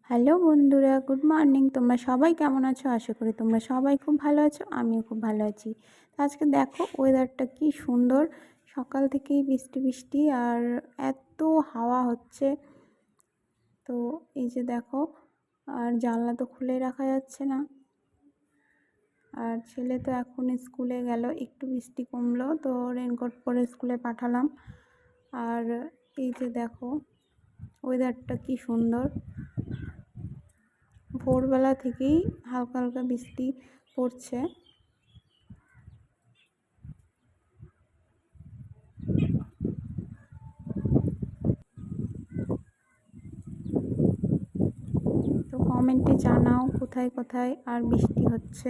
Hello বন্ধুরা, good morning. তোমরা সবাই কেমন আছো? আশা করি তোমরা সবাই খুব ভালো আছো। আমিও খুব ভালো আছি। তো আজকে দেখো ওয়েদারটা কি সুন্দর। সকাল থেকেই বৃষ্টি বৃষ্টি আর এত হাওয়া হচ্ছে। তো এই যে দেখো, আর জানলা তো খুলে রাখা যাচ্ছে না। আর ছেলে তো এখন স্কুলে গেল, একটু বৃষ্টি কমলো তো রেনকোট পরে স্কুলে পাঠালাম। আর এই যে দেখো ওয়েদারটা কি সুন্দর। ভোরবেলা থেকেই হালকা হালকা বৃষ্টি পড়ছে। তো কমেন্টে জানাও কোথায় কোথায় আর বৃষ্টি হচ্ছে।